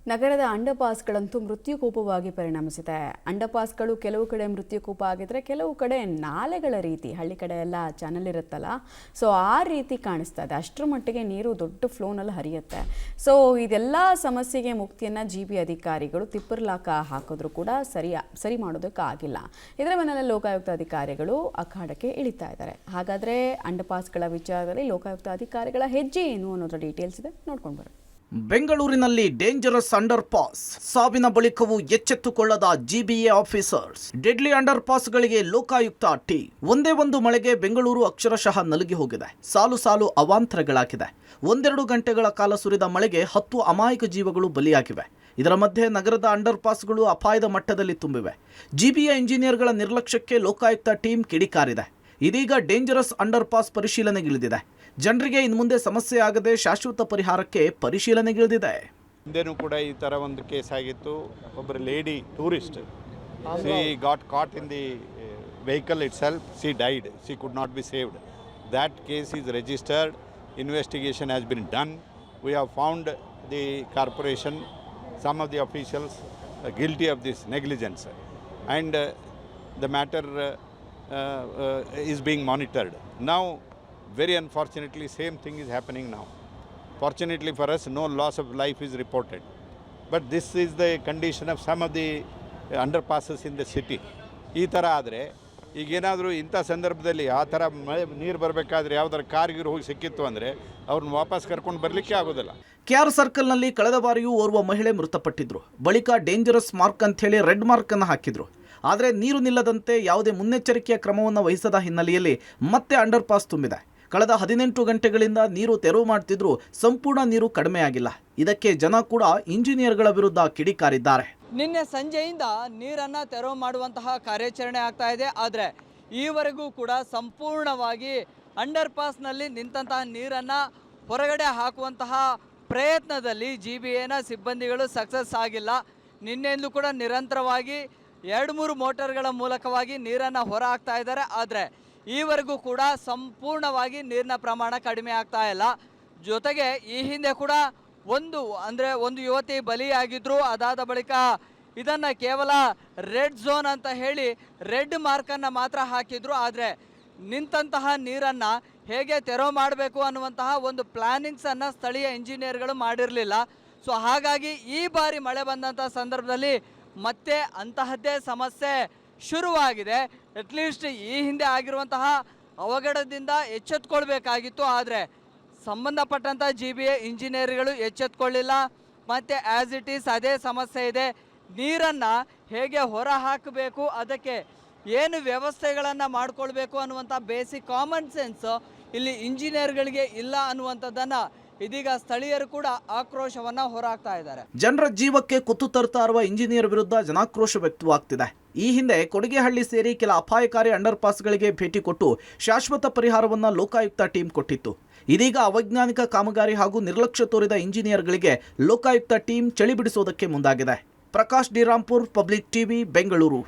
ನಗರದ ಅಂಡರ್ಪಾಸ್ಗಳಂತೂ ಮೃತ್ಯುಕೂಪವಾಗಿ ಪರಿಣಮಿಸಿದೆ. ಅಂಡರ್ಪಾಸ್ಗಳು ಕೆಲವು ಕಡೆ ಮೃತ್ಯುಕೂಪ ಆಗಿದ್ರೆ ಕೆಲವು ಕಡೆ ನಾಲೆಗಳ ರೀತಿ, ಹಳ್ಳಿ ಕಡೆ ಎಲ್ಲ ಚಾನಲ್ ಇರುತ್ತಲ್ಲ, ಸೊ ಆ ರೀತಿ ಕಾಣಿಸ್ತಾ ಇದೆ. ಅಷ್ಟರ ಮಟ್ಟಿಗೆ ನೀರು ದೊಡ್ಡ ಫ್ಲೋನಲ್ಲಿ ಹರಿಯುತ್ತೆ. ಸೊ ಇದೆಲ್ಲ ಸಮಸ್ಯೆಗೆ ಮುಕ್ತಿಯನ್ನು GB ಅಧಿಕಾರಿಗಳು ತಿಪ್ಪರ್ಲಾಕ ಹಾಕಿದ್ರು ಕೂಡ ಸರಿ ಮಾಡೋದಕ್ಕಾಗಿಲ್ಲ. ಇದರ ಬೆನ್ನಲ್ಲೇ ಲೋಕಾಯುಕ್ತ ಅಧಿಕಾರಿಗಳು ಅಖಾಡಕ್ಕೆ ಇಳಿತಾ ಇದ್ದಾರೆ. ಹಾಗಾದರೆ ಅಂಡರ್ಪಾಸ್ಗಳ ವಿಚಾರದಲ್ಲಿ ಲೋಕಾಯುಕ್ತ ಅಧಿಕಾರಿಗಳ ಹೆಜ್ಜೆ ಏನು ಅನ್ನೋದ್ರ ಡೀಟೇಲ್ಸ್ ಇದೆ, ನೋಡ್ಕೊಂಡು ಬರೋಣ. ಬೆಂಗಳೂರಿನಲ್ಲಿ ಡೇಂಜರಸ್ ಅಂಡರ್ ಪಾಸ್, ಸಾವಿನ ಬಳಿಕವೂ ಎಚ್ಚೆತ್ತುಕೊಳ್ಳದ GBA ಆಫೀಸರ್ಸ್. ಡೆಡ್ಲಿ ಅಂಡರ್ ಪಾಸ್ಗಳಿಗೆ ಲೋಕಾಯುಕ್ತ ಟೀ. ಒಂದೇ ಒಂದು ಮಳೆಗೆ ಬೆಂಗಳೂರು ಅಕ್ಷರಶಃ ನಲುಗಿ ಹೋಗಿದೆ. ಸಾಲು ಸಾಲು ಅವಾಂತರಗಳಾಗಿದೆ. 1-2 ಗಂಟೆಗಳ ಕಾಲ ಸುರಿದ ಮಳೆಗೆ 10 ಅಮಾಯಕ ಜೀವಗಳು ಬಲಿಯಾಗಿವೆ. ಇದರ ಮಧ್ಯೆ ನಗರದ ಅಂಡರ್ ಪಾಸ್ಗಳು ಅಪಾಯದ ಮಟ್ಟದಲ್ಲಿ ತುಂಬಿವೆ. GBA ಇಂಜಿನಿಯರ್ಗಳ ನಿರ್ಲಕ್ಷ್ಯಕ್ಕೆ ಲೋಕಾಯುಕ್ತ ಟೀಮ್ ಕಿಡಿಕಾರಿದೆ. ಇದೀಗ ಡೇಂಜರಸ್ ಅಂಡರ್ ಪಾಸ್ ಪರಿಶೀಲನೆಗಿಳಿದಿದೆ. ಜನರಿಗೆ ಇನ್ನು ಮುಂದೆ ಸಮಸ್ಯೆ ಆಗದೆ ಶಾಶ್ವತ ಪರಿಹಾರಕ್ಕೆ ಪರಿಶೀಲನೆಗಿಳಿದಿದೆ. ಹಿಂದೆನೂ ಕೂಡ ಈ ಥರ ಒಂದು ಕೇಸ್ ಆಗಿತ್ತು. ಒಬ್ಬರು lady tourist, she got caught in the vehicle itself, she died, she could not be saved. That case is registered, investigation has been done. We have found the corporation, some of the officials guilty of this negligence, and the matter is being monitored. Now, very unfortunately, same thing is happening now. Fortunately for us, no loss of life is reported. But this is the condition of some of the underpasses in the city. ಈ ಥರ ಆದರೆ ಈಗೇನಾದರೂ ಇಂಥ ಸಂದರ್ಭದಲ್ಲಿ ಆ ಥರ ನೀರು ಬರಬೇಕಾದ್ರೆ ಯಾವ್ದಾರು ಕಾರ್ಗಿರು ಹೋಗಿ ಸಿಕ್ಕಿತ್ತು ಅಂದರೆ ಅವ್ರನ್ನ ವಾಪಸ್ ಕರ್ಕೊಂಡು ಬರಲಿಕ್ಕೆ ಆಗೋದಿಲ್ಲ. KR ಸರ್ಕಲ್ನಲ್ಲಿ ಕಳೆದ ಬಾರಿಯೂ ಓರ್ವ ಮಹಿಳೆ ಮೃತಪಟ್ಟಿದ್ರು. ಬಳಿಕ ಡೇಂಜರಸ್ ಮಾರ್ಕ್ ಅಂತ ಹೇಳಿ ರೆಡ್ ಮಾರ್ಕ್ ಅನ್ನು ಹಾಕಿದ್ರು. ಆದರೆ ನೀರು ನಿಲ್ಲದಂತೆ ಯಾವುದೇ ಮುನ್ನೆಚ್ಚರಿಕೆಯ ಕ್ರಮವನ್ನು ವಹಿಸದ ಹಿನ್ನೆಲೆಯಲ್ಲಿ ಮತ್ತೆ ಅಂಡರ್ ಪಾಸ್ ತುಂಬಿದೆ. ಕಳೆದ 18 ಗಂಟೆಗಳಿಂದ ನೀರು ತೆರವು ಮಾಡ್ತಿದ್ರು, ಸಂಪೂರ್ಣ ನೀರು ಕಡಿಮೆಯಾಗಿಲ್ಲ. ಇದಕ್ಕೆ ಜನ ಕೂಡ ಇಂಜಿನಿಯರ್ಗಳ ವಿರುದ್ಧ ಕಿಡಿಕಾರಿದ್ದಾರೆ. ನಿನ್ನೆ ಸಂಜೆಯಿಂದ ನೀರನ್ನು ತೆರವು ಮಾಡುವಂತಹ ಕಾರ್ಯಾಚರಣೆ ಆಗ್ತಾ ಇದೆ. ಆದರೆ ಈವರೆಗೂ ಕೂಡ ಸಂಪೂರ್ಣವಾಗಿ ಅಂಡರ್ ಪಾಸ್ನಲ್ಲಿ ನಿಂತಹ ನೀರನ್ನು ಹೊರಗಡೆ ಹಾಕುವಂತಹ ಪ್ರಯತ್ನದಲ್ಲಿ GBAನ ಸಿಬ್ಬಂದಿಗಳು ಸಕ್ಸಸ್ ಆಗಿಲ್ಲ. ನಿನ್ನೆಂದು ಕೂಡ ನಿರಂತರವಾಗಿ 2-3 ಮೋಟರ್ಗಳ ಮೂಲಕವಾಗಿ ನೀರನ್ನು ಹೊರ ಹಾಕ್ತಾ ಇದ್ದಾರೆ. ಆದರೆ ಈವರೆಗೂ ಕೂಡ ಸಂಪೂರ್ಣವಾಗಿ ನೀರಿನ ಪ್ರಮಾಣ ಕಡಿಮೆ ಆಗ್ತಾ ಇಲ್ಲ. ಜೊತೆಗೆ ಈ ಹಿಂದೆ ಕೂಡ ಒಂದು ಯುವತಿ ಬಲಿಯಾಗಿದ್ರು. ಅದಾದ ಬಳಿಕ ಇದನ್ನು ಕೇವಲ ರೆಡ್ ಝೋನ್ ಅಂತ ಹೇಳಿ ರೆಡ್ ಮಾರ್ಕನ್ನು ಮಾತ್ರ ಹಾಕಿದ್ರು. ಆದರೆ ನಿಂತಹ ನೀರನ್ನು ಹೇಗೆ ತೆರವು ಮಾಡಬೇಕು ಅನ್ನುವಂತಹ ಒಂದು ಪ್ಲಾನಿಂಗ್ಸನ್ನು ಸ್ಥಳೀಯ ಇಂಜಿನಿಯರ್ಗಳು ಮಾಡಿರಲಿಲ್ಲ. ಸೊ ಹಾಗಾಗಿ ಈ ಬಾರಿ ಮಳೆ ಬಂದಂಥ ಸಂದರ್ಭದಲ್ಲಿ ಮತ್ತೆ ಅಂತಹದ್ದೇ ಸಮಸ್ಯೆ ಶುರುವಾಗಿದೆ. ಅಟ್ಲೀಸ್ಟ್ ಈ ಹಿಂದೆ ಆಗಿರುವಂತಹ ಅವಘಡದಿಂದ ಎಚ್ಚೆತ್ತುಕೊಳ್ಬೇಕಾಗಿತ್ತು. ಆದರೆ ಸಂಬಂಧಪಟ್ಟಂಥ GBA ಇಂಜಿನಿಯರ್ಗಳು ಎಚ್ಚೆತ್ತುಕೊಳ್ಳಿಲ್ಲ. ಮತ್ತು ಆ್ಯಸ್ ಇಟ್ ಈಸ್ ಅದೇ ಸಮಸ್ಯೆ ಇದೆ. ನೀರನ್ನು ಹೇಗೆ ಹೊರ ಹಾಕಬೇಕು, ಅದಕ್ಕೆ ಏನು ವ್ಯವಸ್ಥೆಗಳನ್ನು ಮಾಡಿಕೊಳ್ಬೇಕು ಅನ್ನುವಂಥ ಬೇಸಿಕ್ ಕಾಮನ್ ಸೆನ್ಸ್ ಇಲ್ಲಿ ಇಂಜಿನಿಯರ್ಗಳಿಗೆ ಇಲ್ಲ ಅನ್ನುವಂಥದ್ದನ್ನು ಇದೀಗ ಸ್ಥಳೀಯರು ಕೂಡ ಆಕ್ರೋಶವನ್ನು ಹೊರಹಾಕ್ತಾ ಇದ್ದಾರೆ. ಜನರ ಜೀವಕ್ಕೆ ಕುತ್ತು ತರ್ತಾ ಇರುವ ಇಂಜಿನಿಯರ್ ವಿರುದ್ಧ ಜನಾಕ್ರೋಶ ವ್ಯಕ್ತವಾಗ್ತಿದೆ. ಈ ಹಿಂದೆ ಕೊಡಿಗೆಹಳ್ಳಿ ಸೇರಿ ಕೆಲ ಅಪಾಯಕಾರಿ ಅಂಡರ್ ಪಾಸ್ಗಳಿಗೆ ಭೇಟಿ ಕೊಟ್ಟು ಶಾಶ್ವತ ಪರಿಹಾರವನ್ನು ಲೋಕಾಯುಕ್ತ ಟೀಮ್ ಕೊಟ್ಟಿತ್ತು. ಇದೀಗ ಅವೈಜ್ಞಾನಿಕ ಕಾಮಗಾರಿ ಹಾಗೂ ನಿರ್ಲಕ್ಷ್ಯ ತೋರಿದ ಇಂಜಿನಿಯರ್ಗಳಿಗೆ ಲೋಕಾಯುಕ್ತ ಟೀಮ್ ಚಳಿ ಬಿಡಿಸೋದಕ್ಕೆ ಮುಂದಾಗಿದೆ. Prakash D Rampur, public TV, Bengaluru.